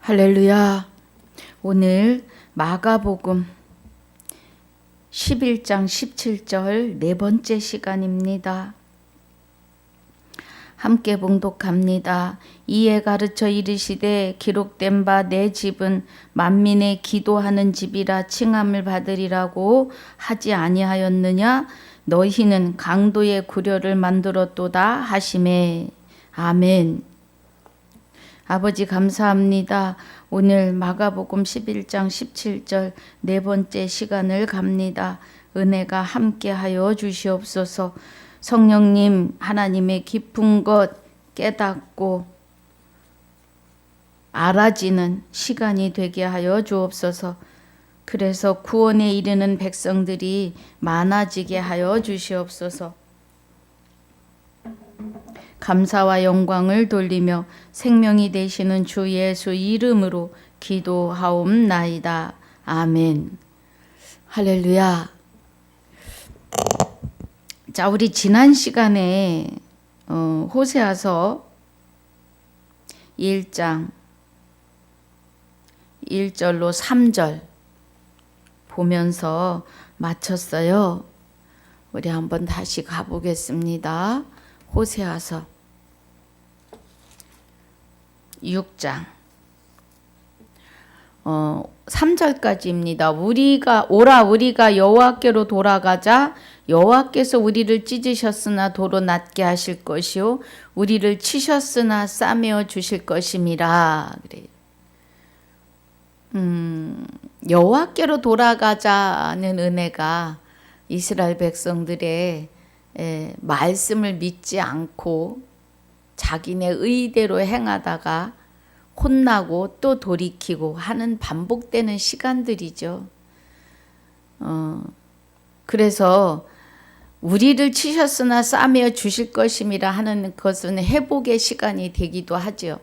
할렐루야. 오늘 마가복음 11장 17절 네 번째 시간입니다. 함께 봉독합니다. 이에 가르쳐 이르시되 기록된 바 내 집은 만민의 기도하는 집이라 칭함을 받으리라고 하지 아니하였느냐? 너희는 강도의 구려를 만들었도다 하시매. 아멘. 아버지 감사합니다. 오늘 마가복음 11장 17절 네 번째 시간을 갑니다. 은혜가 함께하여 주시옵소서. 성령님, 하나님의 깊은 것 깨닫고 알아지는 시간이 되게 하여 주옵소서. 그래서 구원에 이르는 백성들이 많아지게 하여 주시옵소서. 감사와 영광을 돌리며 생명이 되시는 주 예수 이름으로 기도하옵나이다. 아멘. 할렐루야. 자, 우리 지난 시간에 호세아서 1장 1절로 3절 보면서 마쳤어요. 우리 한번 다시 가보겠습니다. 호세아서 6장 3절까지입니다. 우리가 여호와께로 돌아가자. 여호와께서 우리를 찢으셨으나 도로 낫게 하실 것이요 우리를 치셨으나 싸매어 주실 것임이라. 그래요. 여호와께로 돌아가자는 은혜가 이스라엘 백성들의 말씀을 믿지 않고 자기네 의대로 행하다가 혼나고 또 돌이키고 하는 반복되는 시간들이죠. 그래서 우리를 치셨으나 싸매어 주실 것임이라 하는 것은 회복의 시간이 되기도 하죠.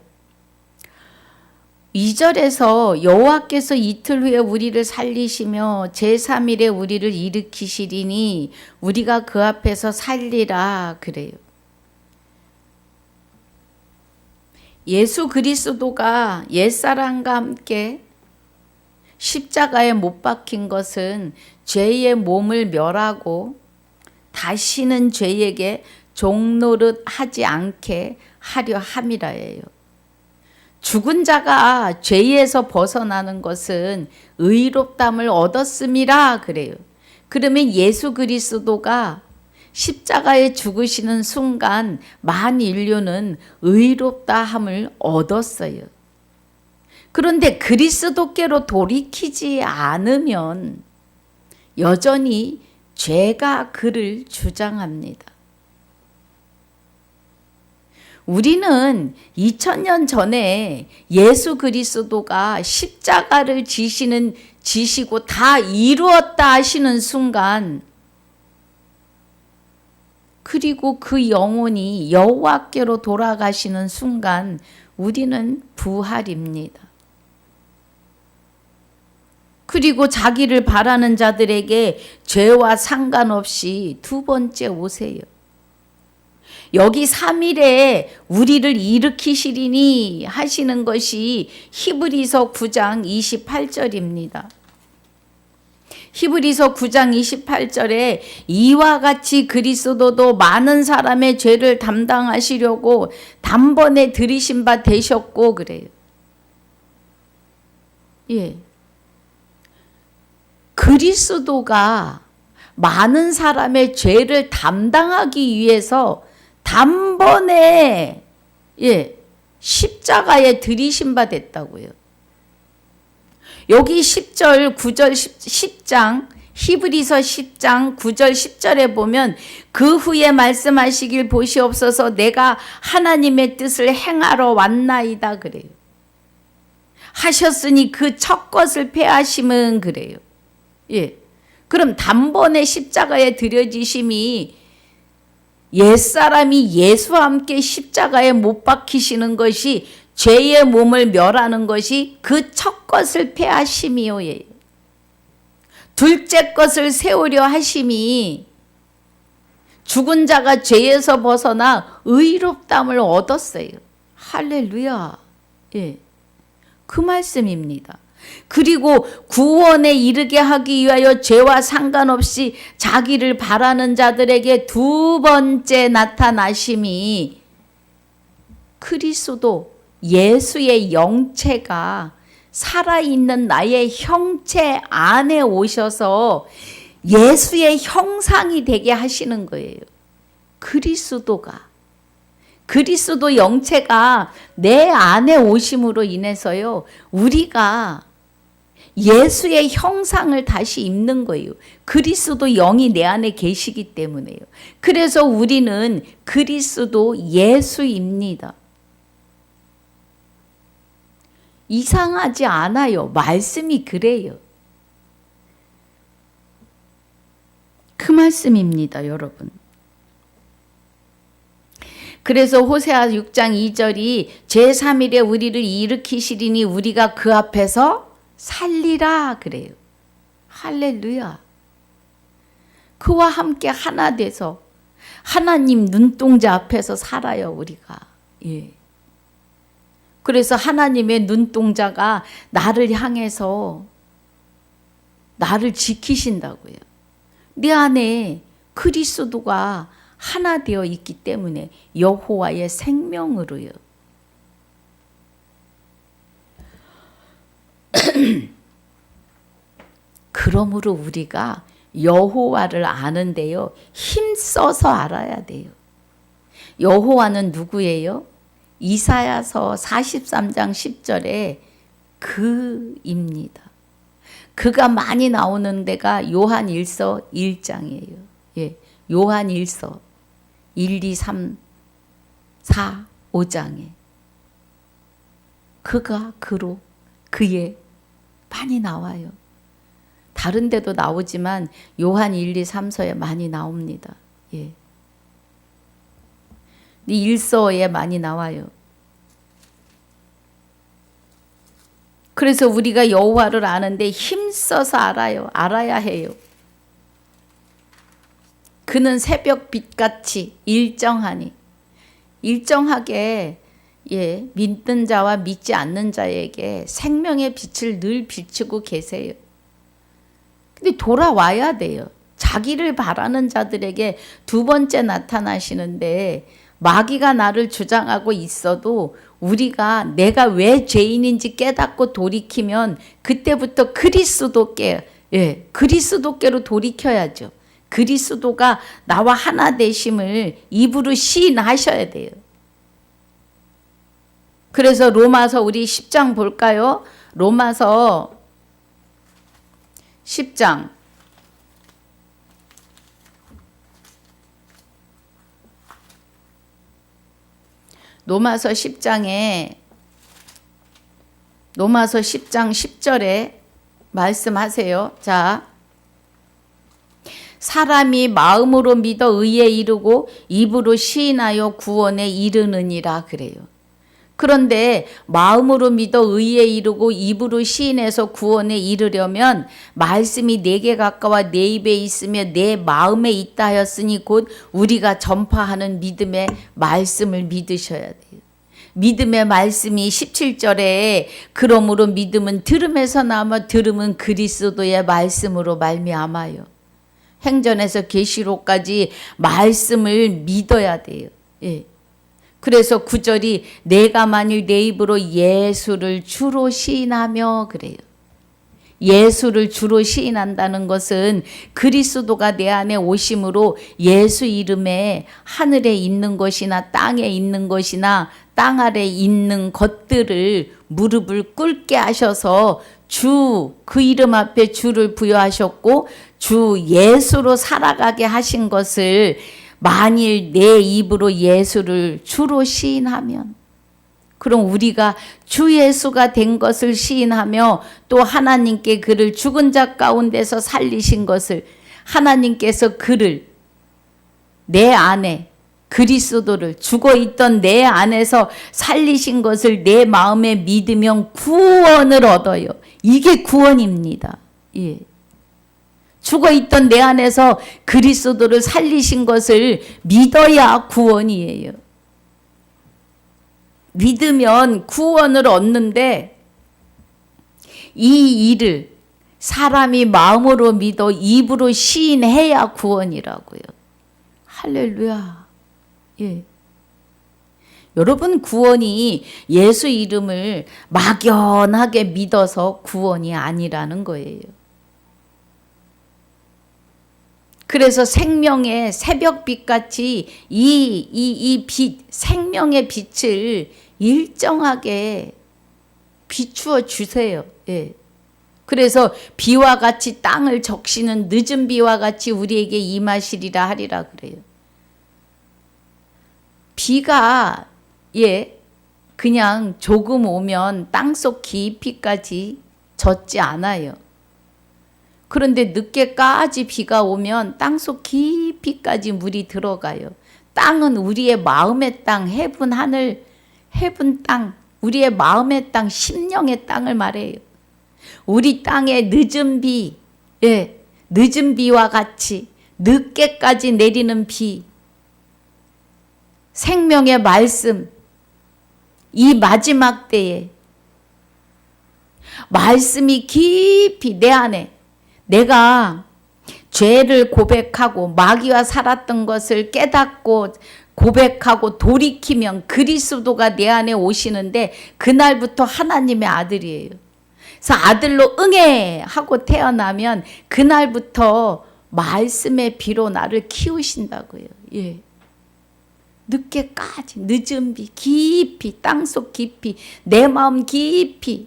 2절에서 여호와께서 이틀 후에 우리를 살리시며 제3일에 우리를 일으키시리니 우리가 그 앞에서 살리라 그래요. 예수 그리스도가 옛사람과 함께 십자가에 못 박힌 것은 죄의 몸을 멸하고 다시는 죄에게 종노릇 하지 않게 하려 함이라예요. 죽은 자가 죄에서 벗어나는 것은 의롭담을 얻었음이라 그래요. 그러면 예수 그리스도가 십자가에 죽으시는 순간 만 인류는 의롭다함을 얻었어요. 그런데 그리스도께로 돌이키지 않으면 여전히 죄가 그를 주장합니다. 우리는 2000년 전에 예수 그리스도가 십자가를 지시고 다 이루었다 하시는 순간 그리고 그 영혼이 여호와께로 돌아가시는 순간 우리는 부활입니다. 그리고 자기를 바라는 자들에게 죄와 상관없이 두 번째 오세요. 여기 3일에 우리를 일으키시리니 하시는 것이 히브리서 9장 28절입니다. 히브리서 9장 28절에 이와 같이 그리스도도 많은 사람의 죄를 담당하시려고 단번에 들이신 바 되셨고 그래요. 예. 그리스도가 많은 사람의 죄를 담당하기 위해서 단번에 십자가에 들이신 바 됐다고요. 여기 10절, 9절, 10장, 히브리서 10장, 9절, 10절에 보면 그 후에 말씀하시길 보시옵소서 내가 하나님의 뜻을 행하러 왔나이다 그래요. 하셨으니 그 첫 것을 폐하심은 그래요. 예. 그럼 단번에 십자가에 들여지심이 옛사람이 예수와 함께 십자가에 못 박히시는 것이 죄의 몸을 멸하는 것이 그 첫 것을 폐하심이요. 둘째 것을 세우려 하심이 죽은 자가 죄에서 벗어나 의롭담을 얻었어요. 할렐루야. 예. 그 말씀입니다. 그리고 구원에 이르게 하기 위하여 죄와 상관없이 자기를 바라는 자들에게 두 번째 나타나심이 그리스도 예수의 영체가 살아있는 나의 형체 안에 오셔서 예수의 형상이 되게 하시는 거예요. 그리스도 영체가 내 안에 오심으로 인해서요, 우리가 예수의 형상을 다시 입는 거예요. 그리스도 영이 내 안에 계시기 때문에요. 그래서 우리는 그리스도 예수입니다. 이상하지 않아요. 말씀이 그래요. 그 말씀입니다, 여러분. 그래서 호세아 6장 2절이 제3일에 우리를 일으키시리니 우리가 그 앞에서 살리라 그래요. 할렐루야. 그와 함께 하나 돼서 하나님 눈동자 앞에서 살아요, 우리가. 예. 그래서 하나님의 눈동자가 나를 향해서 나를 지키신다고요. 내 안에 그리스도가 하나 되어 있기 때문에 여호와의 생명으로요. 그러므로 우리가 여호와를 아는데요, 힘써서 알아야 돼요. 여호와는 누구예요? 이사야서 43장 10절에 그입니다. 그가 많이 나오는 데가 요한일서 1장이에요. 예, 요한일서 1, 2, 3, 4, 5장에 그가 그로 그의 많이 나와요. 다른 데도 나오지만 요한 1, 2, 3서에 많이 나옵니다. 예. 일서에 많이 나와요. 그래서 우리가 여호와를 아는데 힘써서 알아야 해요. 그는 새벽빛같이 일정하게 믿는 자와 믿지 않는 자에게 생명의 빛을 늘 비추고 계세요. 근데 돌아와야 돼요. 자기를 바라는 자들에게 두 번째 나타나시는데 마귀가 나를 주장하고 있어도 우리가 내가 왜 죄인인지 깨닫고 돌이키면 그때부터 그리스도께로 돌이켜야죠. 그리스도가 나와 하나 되심을 입으로 시인하셔야 돼요. 그래서 로마서 우리 10장 볼까요? 로마서 10장 로마서 10장 10절에 말씀하세요. 자, 사람이 마음으로 믿어 의에 이르고 입으로 시인하여 구원에 이르느니라 그래요. 그런데 마음으로 믿어 의에 이르고 입으로 시인해서 구원에 이르려면 말씀이 내게 가까워 내 입에 있으며 내 마음에 있다 하였으니 곧 우리가 전파하는 믿음의 말씀을 믿으셔야 돼요. 믿음의 말씀이 17절에 그러므로 믿음은 들음에서 나며 들음은 그리스도의 말씀으로 말미암아요. 행전에서 계시록까지 말씀을 믿어야 돼요. 예. 그래서 9절이 내가 만일 내 입으로 예수를 주로 시인하며 그래요. 예수를 주로 시인한다는 것은 그리스도가 내 안에 오심으로 예수 이름에 하늘에 있는 것이나 땅에 있는 것이나 땅 아래 있는 것들을 무릎을 꿇게 하셔서 주, 그 이름 앞에 주를 부여하셨고 주 예수로 살아가게 하신 것을 만일 내 입으로 예수를 주로 시인하면, 그럼 우리가 주 예수가 된 것을 시인하며 또 하나님께 그를 죽은 자 가운데서 살리신 것을, 하나님께서 그를 내 안에 그리스도를 죽어있던 내 안에서 살리신 것을 내 마음에 믿으면 구원을 얻어요. 이게 구원입니다. 예. 죽어있던 내 안에서 그리스도를 살리신 것을 믿어야 구원이에요. 믿으면 구원을 얻는데 이 일을 사람이 마음으로 믿어 입으로 시인해야 구원이라고요. 할렐루야. 예. 여러분, 구원이 예수 이름을 막연하게 믿어서 구원이 아니라는 거예요. 그래서 생명의 새벽빛같이 이 빛, 생명의 빛을 일정하게 비추어 주세요. 예. 그래서 비와 같이 땅을 적시는 늦은 비와 같이 우리에게 임하시리라 하리라 그래요. 비가 그냥 조금 오면 땅속 깊이까지 젖지 않아요. 그런데 늦게까지 비가 오면 땅속 깊이까지 물이 들어가요. 땅은 우리의 마음의 땅, 해분 하늘, 해분 땅, 우리의 마음의 땅, 심령의 땅을 말해요. 우리 땅에 늦은 비, 늦은 비와 같이 늦게까지 내리는 비, 생명의 말씀, 이 마지막 때에 말씀이 깊이 내 안에, 내가 죄를 고백하고 마귀와 살았던 것을 깨닫고 고백하고 돌이키면 그리스도가 내 안에 오시는데 그날부터 하나님의 아들이에요. 그래서 아들로 응애 하고 태어나면 그날부터 말씀의 비로 나를 키우신다고요. 예. 늦게까지 늦은 비 깊이 땅속 깊이 내 마음 깊이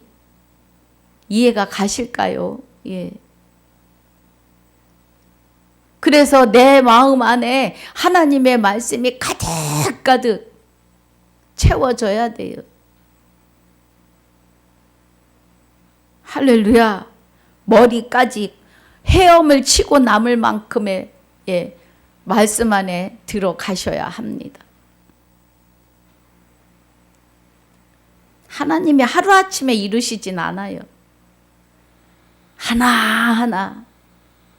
이해가 가실까요? 예. 그래서 내 마음 안에 하나님의 말씀이 가득가득 채워져야 돼요. 할렐루야. 머리까지 헤엄을 치고 남을 만큼의 말씀 안에 들어가셔야 합니다. 하나님이 하루아침에 이루시진 않아요. 하나하나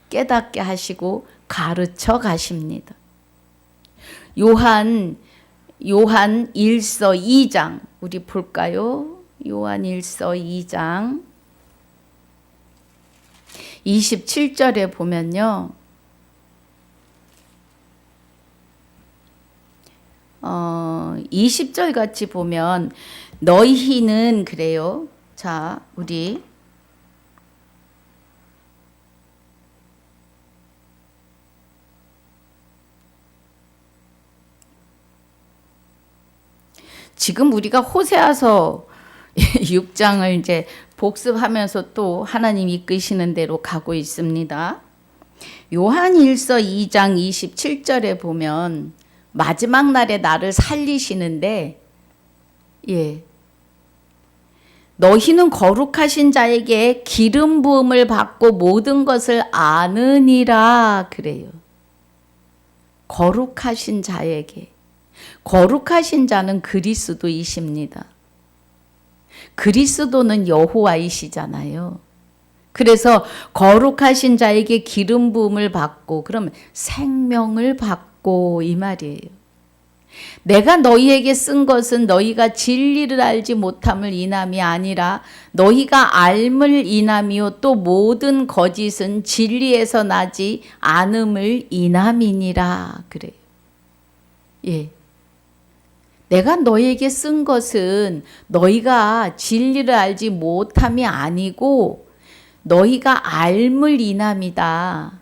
깨닫게 하시고 가르쳐 가십니다. 요한 1서 2장 우리 볼까요? 요한 1서 2장 27절에 보면요. 20절 같이 보면 너희는 그래요. 자, 우리 지금 우리가 호세아서 6장을 이제 복습하면서 또 하나님 이끄시는 대로 가고 있습니다. 요한 1서 2장 27절에 보면 마지막 날에 나를 살리시는데 너희는 거룩하신 자에게 기름 부음을 받고 모든 것을 아느니라 그래요. 거룩하신 자에게. 거룩하신 자는 그리스도이십니다. 그리스도는 여호와이시잖아요. 그래서 거룩하신 자에게 기름 부음을 받고 그러면 생명을 받고 이 말이에요. 내가 너희에게 쓴 것은 너희가 진리를 알지 못함을 인함이 아니라 너희가 알물 인함이요 또 모든 거짓은 진리에서 나지 않음을 인함이니라 그래요. 예. 내가 너희에게 쓴 것은 너희가 진리를 알지 못함이 아니고 너희가 알물 인함이다.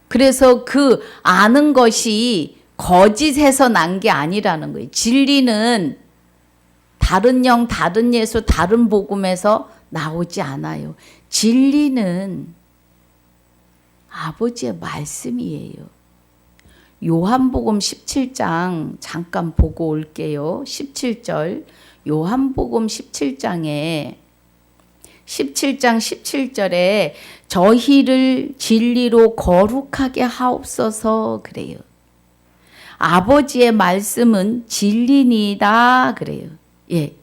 그래서 그 아는 것이 거짓에서 난 게 아니라는 거예요. 진리는 다른 영, 다른 예수, 다른 복음에서 나오지 않아요. 진리는 아버지의 말씀이에요. 요한복음 17장 잠깐 보고 올게요. 17절 요한복음 17장에 17장 17절에 저희를 진리로 거룩하게 하옵소서 그래요. 아버지의 말씀은 진리니이다 그래요. 예,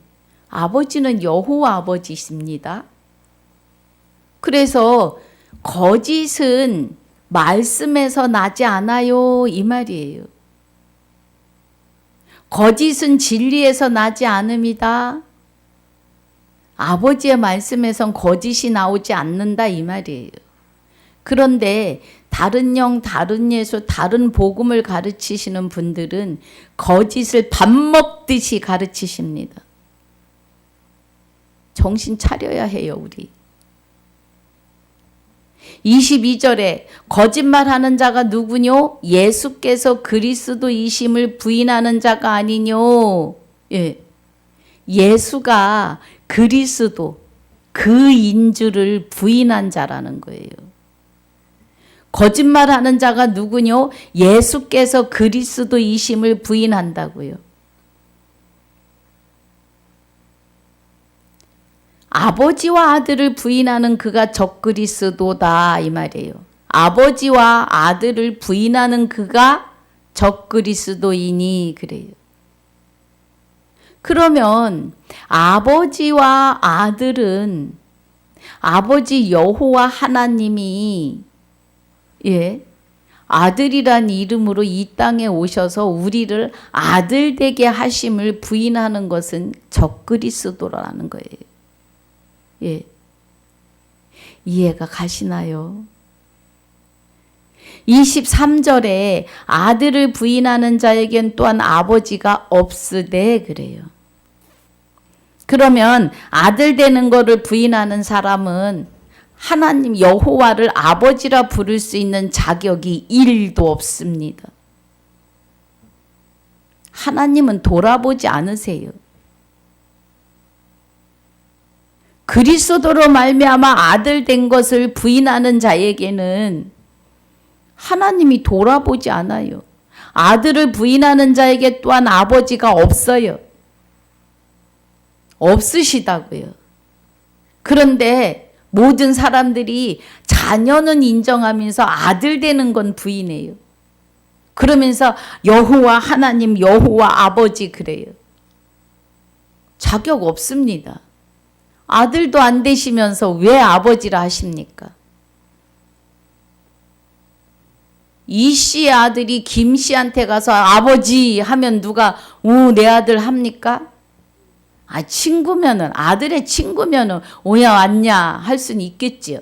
아버지는 여호와 아버지십니다. 그래서 거짓은 말씀에서 나지 않아요 이 말이에요. 거짓은 진리에서 나지 않음이다. 아버지의 말씀에선 거짓이 나오지 않는다 이 말이에요. 그런데 다른 영, 다른 예수, 다른 복음을 가르치시는 분들은 거짓을 밥 먹듯이 가르치십니다. 정신 차려야 해요, 우리. 22절에 거짓말하는 자가 누구뇨? 예수께서 그리스도이심을 부인하는 자가 아니뇨. 예. 예수가 그리스도, 그인 줄을 부인한 자라는 거예요. 거짓말하는 자가 누구뇨? 예수께서 그리스도이심을 부인한다고요. 아버지와 아들을 부인하는 그가 적그리스도다 이 말이에요. 아버지와 아들을 부인하는 그가 적그리스도이니 그래요. 그러면 아버지와 아들은 아버지 여호와 하나님이 아들이란 이름으로 이 땅에 오셔서 우리를 아들 되게 하심을 부인하는 것은 적그리스도라는 거예요. 이해가 가시나요? 23절에 아들을 부인하는 자에겐 또한 아버지가 없으되 그래요. 그러면 아들 되는 거를 부인하는 사람은 하나님 여호와를 아버지라 부를 수 있는 자격이 1도 없습니다. 하나님은 돌아보지 않으세요. 그리스도로 말미암아 아들 된 것을 부인하는 자에게는 하나님이 돌아보지 않아요. 아들을 부인하는 자에게 또한 아버지가 없어요. 없으시다고요. 그런데 모든 사람들이 자녀는 인정하면서 아들 되는 건 부인해요. 그러면서 여호와 하나님, 여호와 아버지 그래요. 자격 없습니다. 아들도 안 되시면서 왜 아버지라 하십니까? 이 씨의 아들이 김 씨한테 가서 아버지 하면 누가 내 아들 합니까? 친구면은 아들의 친구면은 오야 왔냐 할 수는 있겠지요.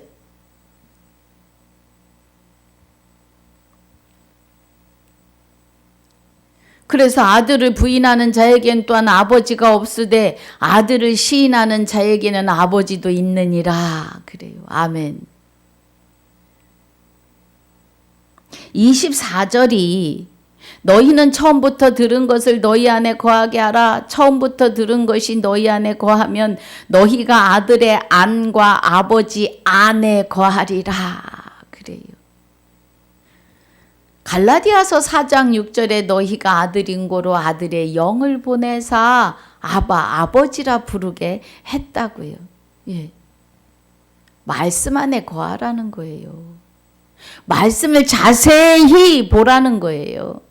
그래서 아들을 부인하는 자에겐 또한 아버지가 없으되 아들을 시인하는 자에게는 아버지도 있느니라. 그래요. 아멘. 24절이 너희는 처음부터 들은 것을 너희 안에 거하게 하라. 처음부터 들은 것이 너희 안에 거하면 너희가 아들의 안과 아버지 안에 거하리라. 그래요. 갈라디아서 4장 6절에 너희가 아들인 고로 아들의 영을 보내사 아버지라 부르게 했다고요. 말씀 안에 거하라는 거예요. 말씀을 자세히 보라는 거예요.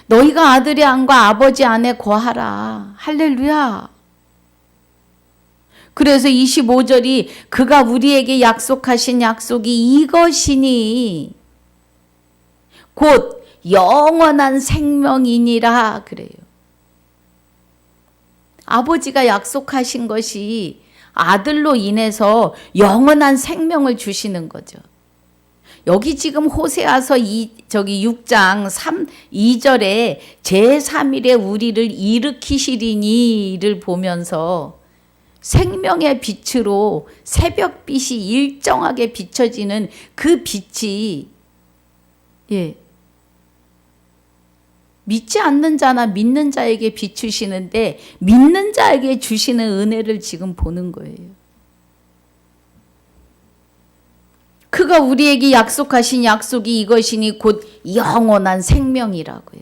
너희가 아들의 안과 아버지 안에 거하라. 할렐루야. 그래서 25절이 그가 우리에게 약속하신 약속이 이것이니 곧 영원한 생명이니라 그래요. 아버지가 약속하신 것이 아들로 인해서 영원한 생명을 주시는 거죠. 여기 지금 호세아서 6장 2절에 제3일에 우리를 일으키시리니를 보면서 생명의 빛으로 새벽빛이 일정하게 비춰지는 그 빛이 믿지 않는 자나 믿는 자에게 비추시는데 믿는 자에게 주시는 은혜를 지금 보는 거예요. 그가 우리에게 약속하신 약속이 이것이니 곧 영원한 생명이라고요.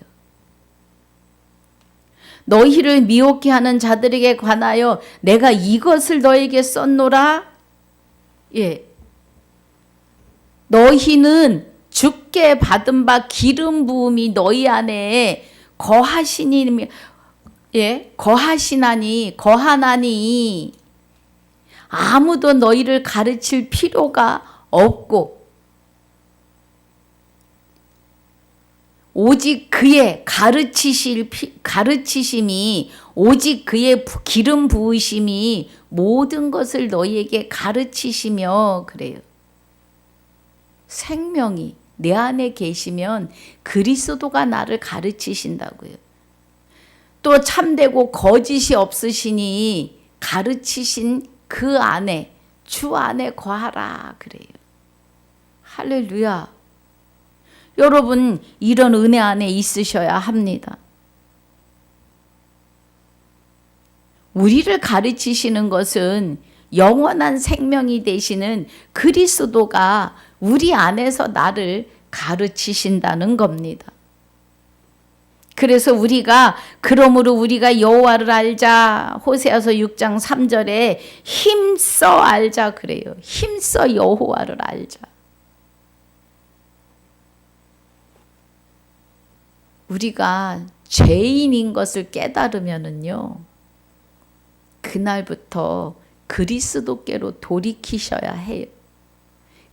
너희를 미혹해 하는 자들에게 관하여 내가 이것을 너에게 썼노라. 너희는 주께 받은 바 기름 부음이 너희 안에 거하나니 아무도 너희를 가르칠 필요가 없고 오직 그의 가르치심이, 오직 그의 기름 부으심이 모든 것을 너희에게 가르치시며, 그래요. 생명이 내 안에 계시면 그리스도가 나를 가르치신다고요. 또 참되고 거짓이 없으시니 가르치신 그 안에, 주 안에 거하라, 그래요. 할렐루야. 여러분, 이런 은혜 안에 있으셔야 합니다. 우리를 가르치시는 것은 영원한 생명이 되시는 그리스도가 우리 안에서 나를 가르치신다는 겁니다. 그래서 그러므로 우리가 여호와를 알자, 호세아서 6장 3절에 힘써 알자 그래요. 힘써 여호와를 알자. 우리가 죄인인 것을 깨달으면은요, 그날부터 그리스도께로 돌이키셔야 해요.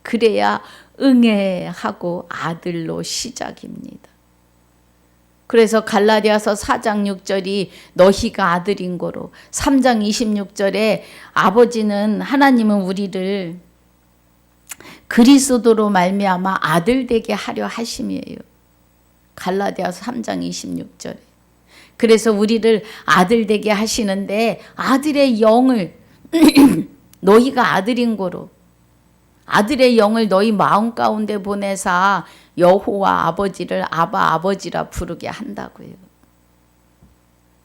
그래야 응애하고 아들로 시작입니다. 그래서 갈라디아서 4장 6절이 너희가 아들인 거로, 3장 26절에 하나님은 우리를 그리스도로 말미암아 아들 되게 하려 하심이에요. 갈라디아서 3장 26절에. 그래서 우리를 아들 되게 하시는데, 아들의 영을 너희가 아들인 거로, 아들의 영을 너희 마음 가운데 보내사 여호와 아버지를 아바 아버지라 부르게 한다고요.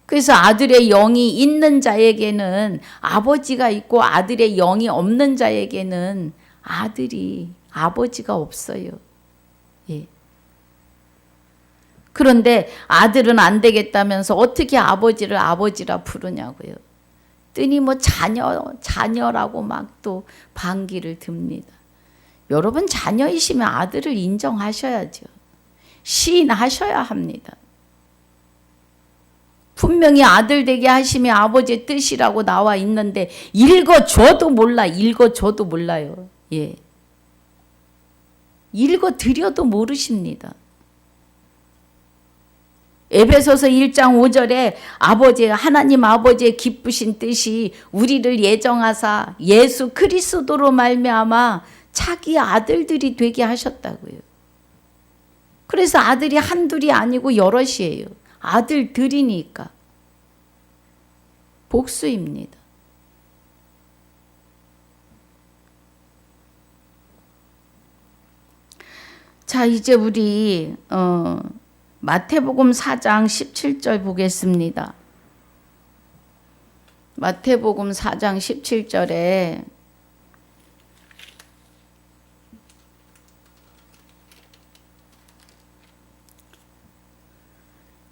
그래서 아들의 영이 있는 자에게는 아버지가 있고, 아들의 영이 없는 자에게는 아버지가 없어요. 예. 그런데 아들은 안 되겠다면서 어떻게 아버지를 아버지라 부르냐고요. 뜨니 자녀라고 막 또 반기를 듭니다. 여러분, 자녀이시면 아들을 인정하셔야죠. 시인하셔야 합니다. 분명히 아들 되게 하심이 아버지의 뜻이라고 나와 있는데 읽어줘도 몰라요. 예. 읽어드려도 모르십니다. 에베소서 1장 5절에 하나님 아버지의 기쁘신 뜻이 우리를 예정하사 예수 그리스도로 말미암아 자기 아들들이 되게 하셨다고요. 그래서 아들이 한둘이 아니고 여럿이에요. 아들들이니까. 복수입니다. 자, 이제 우리 마태복음 4장 17절 보겠습니다. 마태복음 4장 17절에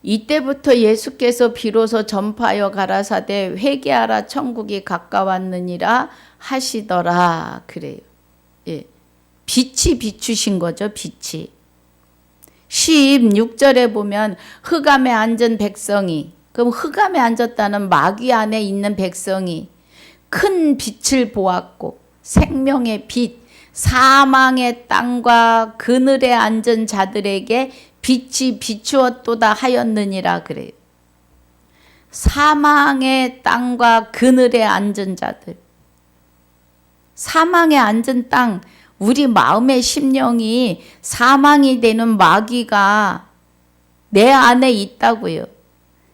이때부터 예수께서 비로소 전파하여 가라사대 회개하라 천국이 가까웠느니라 하시더라 그래요. 예. 빛이 비추신 거죠. 빛이. 16절에 보면 흑암에 앉은 백성이, 그럼 흑암에 앉았다는 마귀 안에 있는 백성이 큰 빛을 보았고 생명의 빛, 사망의 땅과 그늘에 앉은 자들에게 빛이 비추었도다 하였느니라 그래요. 사망의 땅과 그늘에 앉은 자들. 사망에 앉은 땅, 우리 마음의 심령이 사망이 되는 마귀가 내 안에 있다고요.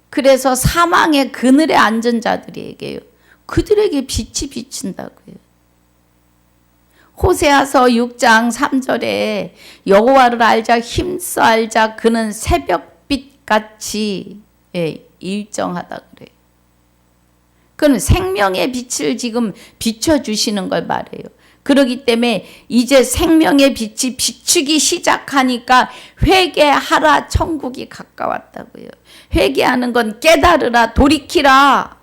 그래서 사망의 그늘에 앉은 자들에게요. 그들에게 빛이 비친다고요. 호세아서 6장 3절에 여호와를 알자 힘써 알자 그는 새벽빛 같이 일정하다 그래요. 그는 생명의 빛을 지금 비춰주시는 걸 말해요. 그렇기 때문에 이제 생명의 빛이 비추기 시작하니까 회개하라 천국이 가까웠다고요. 회개하는 건 깨달으라, 돌이키라.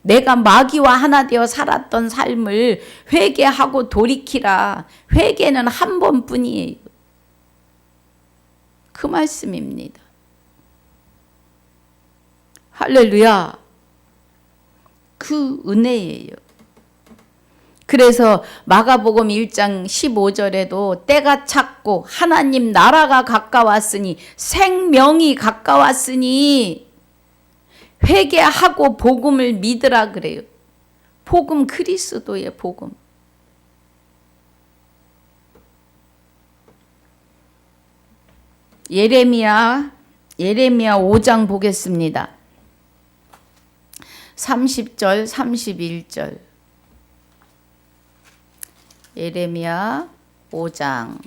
내가 마귀와 하나 되어 살았던 삶을 회개하고 돌이키라. 회개는 한 번뿐이에요. 그 말씀입니다. 할렐루야. 그 은혜예요. 그래서 마가복음 1장 15절에도 때가 찼고 하나님 나라가 가까웠으니 생명이 가까웠으니 회개하고 복음을 믿으라 그래요. 복음 그리스도의 복음. 예레미야 5장 보겠습니다. 30절 31절. 예레미야 5장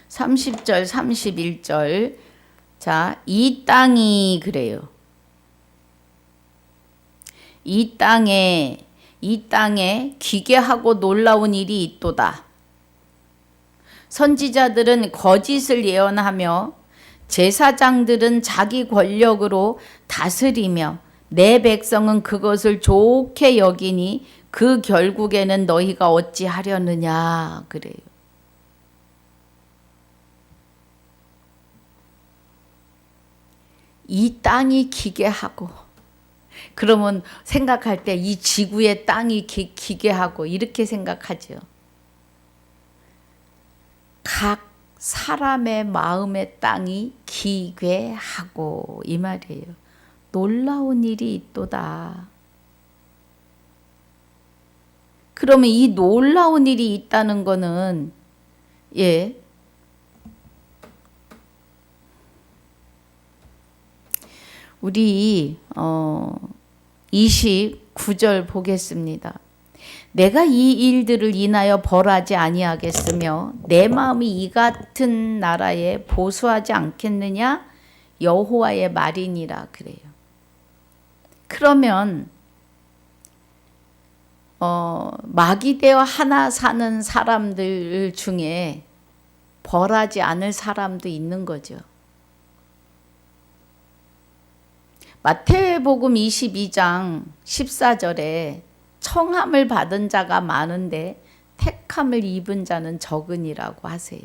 30절 31절. 자, 이 땅이 그래요. 이 땅에 기괴하고 놀라운 일이 있도다. 선지자들은 거짓을 예언하며 제사장들은 자기 권력으로 다스리며 내 백성은 그것을 좋게 여기니 그 결국에는 너희가 어찌하려느냐 그래요. 이 땅이 기괴하고, 그러면 생각할 때 이 지구의 땅이 기괴하고 이렇게 생각하죠. 각 사람의 마음의 땅이 기괴하고 이 말이에요. 놀라운 일이 있도다. 그러면 이 놀라운 일이 있다는 거는 우리 29절 보겠습니다. 내가 이 일들을 인하여 벌하지 아니하겠으며 내 마음이 이 같은 나라에 보수하지 않겠느냐 여호와의 말이니라 그래요. 그러면 마귀되어 하나 사는 사람들 중에 벌하지 않을 사람도 있는 거죠. 마태복음 22장 14절에 청함을 받은 자가 많은데 택함을 입은 자는 적으니라고 하세요.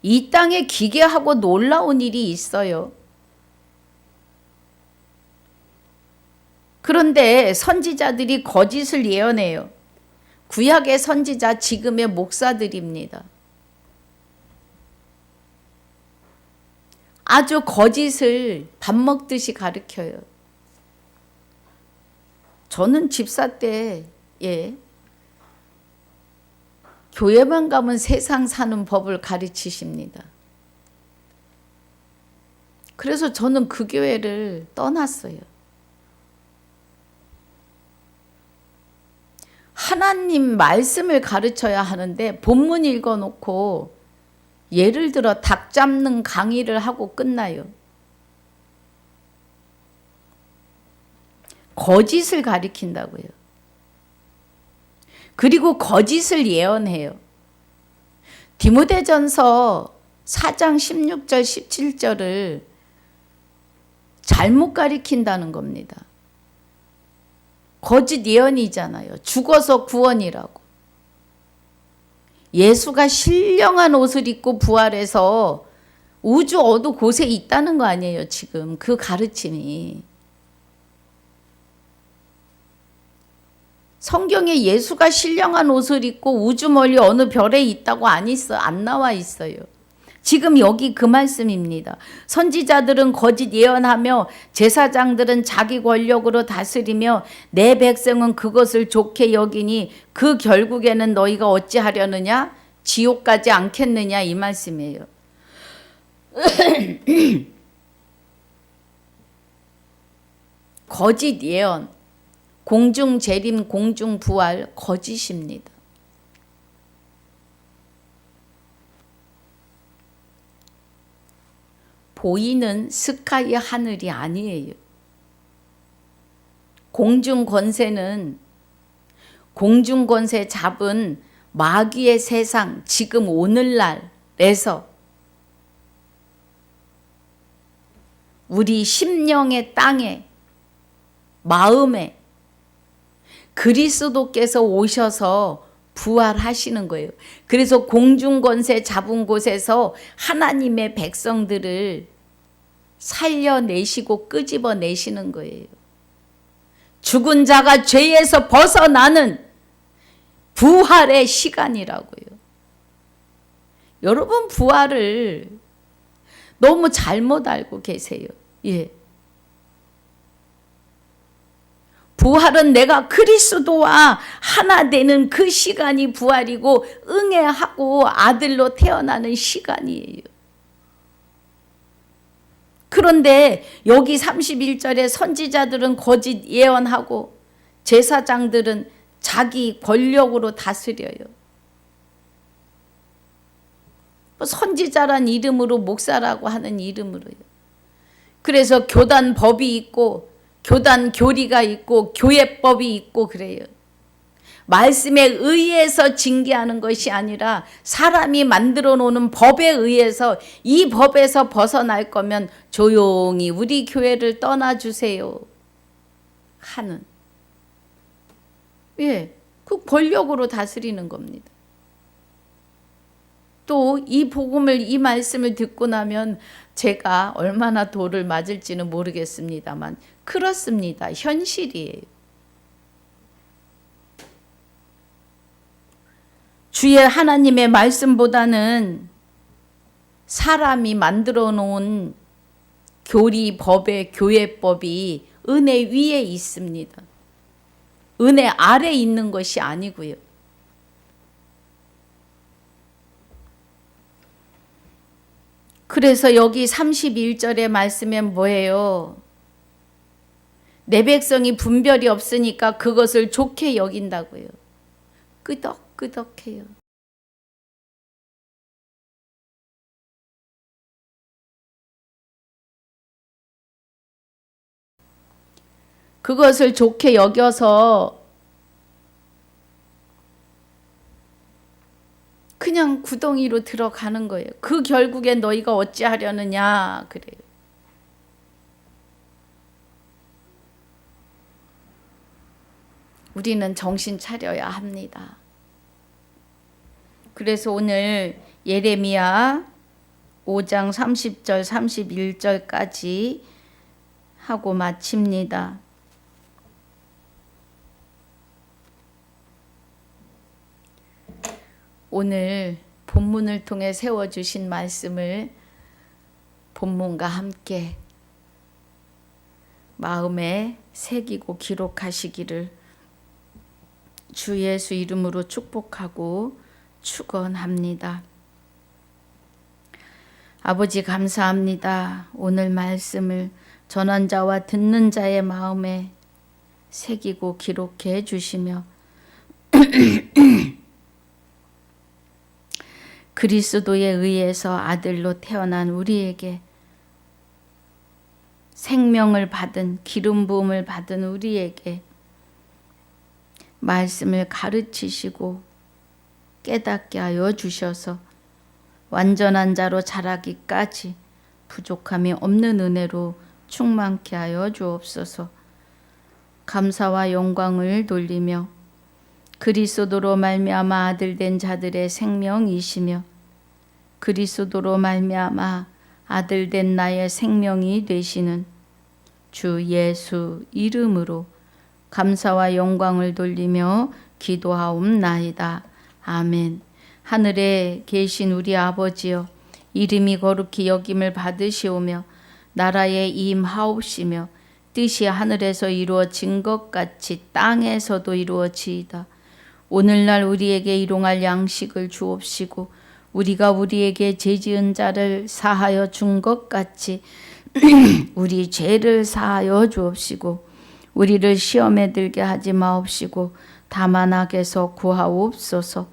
이 땅에 기괴하고 놀라운 일이 있어요. 그런데 선지자들이 거짓을 예언해요. 구약의 선지자, 지금의 목사들입니다. 아주 거짓을 밥 먹듯이 가르쳐요. 저는 집사 때 교회만 가면 세상 사는 법을 가르치십니다. 그래서 저는 그 교회를 떠났어요. 하나님 말씀을 가르쳐야 하는데 본문 읽어놓고 예를 들어 닭 잡는 강의를 하고 끝나요. 거짓을 가리킨다고요. 그리고 거짓을 예언해요. 디모데전서 4장 16절 17절을 잘못 가리킨다는 겁니다. 거짓 예언이잖아요. 죽어서 구원이라고. 예수가 신령한 옷을 입고 부활해서 우주 어느 곳에 있다는 거 아니에요, 지금. 그 가르침이. 성경에 예수가 신령한 옷을 입고 우주 멀리 어느 별에 있다고 안 나와 있어요. 지금 여기 그 말씀입니다. 선지자들은 거짓 예언하며 제사장들은 자기 권력으로 다스리며 내 백성은 그것을 좋게 여기니 그 결국에는 너희가 어찌하려느냐? 지옥 가지 않겠느냐 이 말씀이에요. 거짓 예언, 공중 재림, 공중 부활 거짓입니다. 보이는 스카이 하늘이 아니에요. 공중 권세는 공중 권세 잡은 마귀의 세상, 지금 오늘날에서 우리 심령의 땅에, 마음에 그리스도께서 오셔서 부활하시는 거예요. 그래서 공중권세 잡은 곳에서 하나님의 백성들을 살려내시고 끄집어내시는 거예요. 죽은 자가 죄에서 벗어나는 부활의 시간이라고요. 여러분 부활을 너무 잘못 알고 계세요. 예. 부활은 내가 그리스도와 하나 되는 그 시간이 부활이고 응애하고 아들로 태어나는 시간이에요. 그런데 여기 31절에 선지자들은 거짓 예언하고 제사장들은 자기 권력으로 다스려요. 선지자란 이름으로 목사라고 하는 이름으로요. 그래서 교단 법이 있고 교단 교리가 있고 교회법이 있고 그래요. 말씀에 의해서 징계하는 것이 아니라 사람이 만들어 놓는 법에 의해서 이 법에서 벗어날 거면 조용히 우리 교회를 떠나주세요 하는, 예, 그 권력으로 다스리는 겁니다. 또 이 복음을, 이 말씀을 듣고 나면 제가 얼마나 돌을 맞을지는 모르겠습니다만 그렇습니다. 현실이에요. 주의 하나님의 말씀보다는 사람이 만들어 놓은 교리, 법의 교회법이 은혜 위에 있습니다. 은혜 아래 있는 것이 아니고요. 그래서 여기 31절의 말씀에 뭐예요? 내 백성이 분별이 없으니까 그것을 좋게 여긴다고요. 끄덕끄덕해요. 그것을 좋게 여겨서 그냥 구덩이로 들어가는 거예요. 그 결국에 너희가 어찌하려느냐 그래요. 우리는 정신 차려야 합니다. 그래서 오늘 예레미야 5장 30절 31절까지 하고 마칩니다. 오늘 본문을 통해 세워주신 말씀을 본문과 함께 마음에 새기고 기록하시기를 주 예수 이름으로 축복하고 축원합니다. 아버지 감사합니다. 오늘 말씀을 전한 자와 듣는 자의 마음에 새기고 기록해 주시며 그리스도에 의해서 아들로 태어난 우리에게 생명을 받은 기름 부음을 받은 우리에게 말씀을 가르치시고 깨닫게 하여 주셔서 완전한 자로 자라기까지 부족함이 없는 은혜로 충만케 하여 주옵소서. 감사와 영광을 돌리며 그리스도로 말미암아 아들 된 자들의 생명이시며 그리스도로 말미암아 아들 된 나의 생명이 되시는 주 예수 이름으로 감사와 영광을 돌리며 기도하옵나이다. 아멘. 하늘에 계신 우리 아버지여, 이름이 거룩히 여김을 받으시오며 나라에 임하옵시며 뜻이 하늘에서 이루어진 것 같이 땅에서도 이루어지이다. 오늘날 우리에게 일용할 양식을 주옵시고 우리가 우리에게 죄지은 자를 사하여 준 것 같이 우리 죄를 사하여 주옵시고 우리를 시험에 들게 하지 마옵시고 다만 악에서 구하옵소서.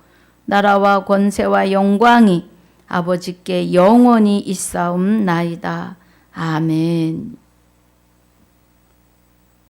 나라와 권세와 영광이 아버지께 영원히 있사옵나이다. 아멘.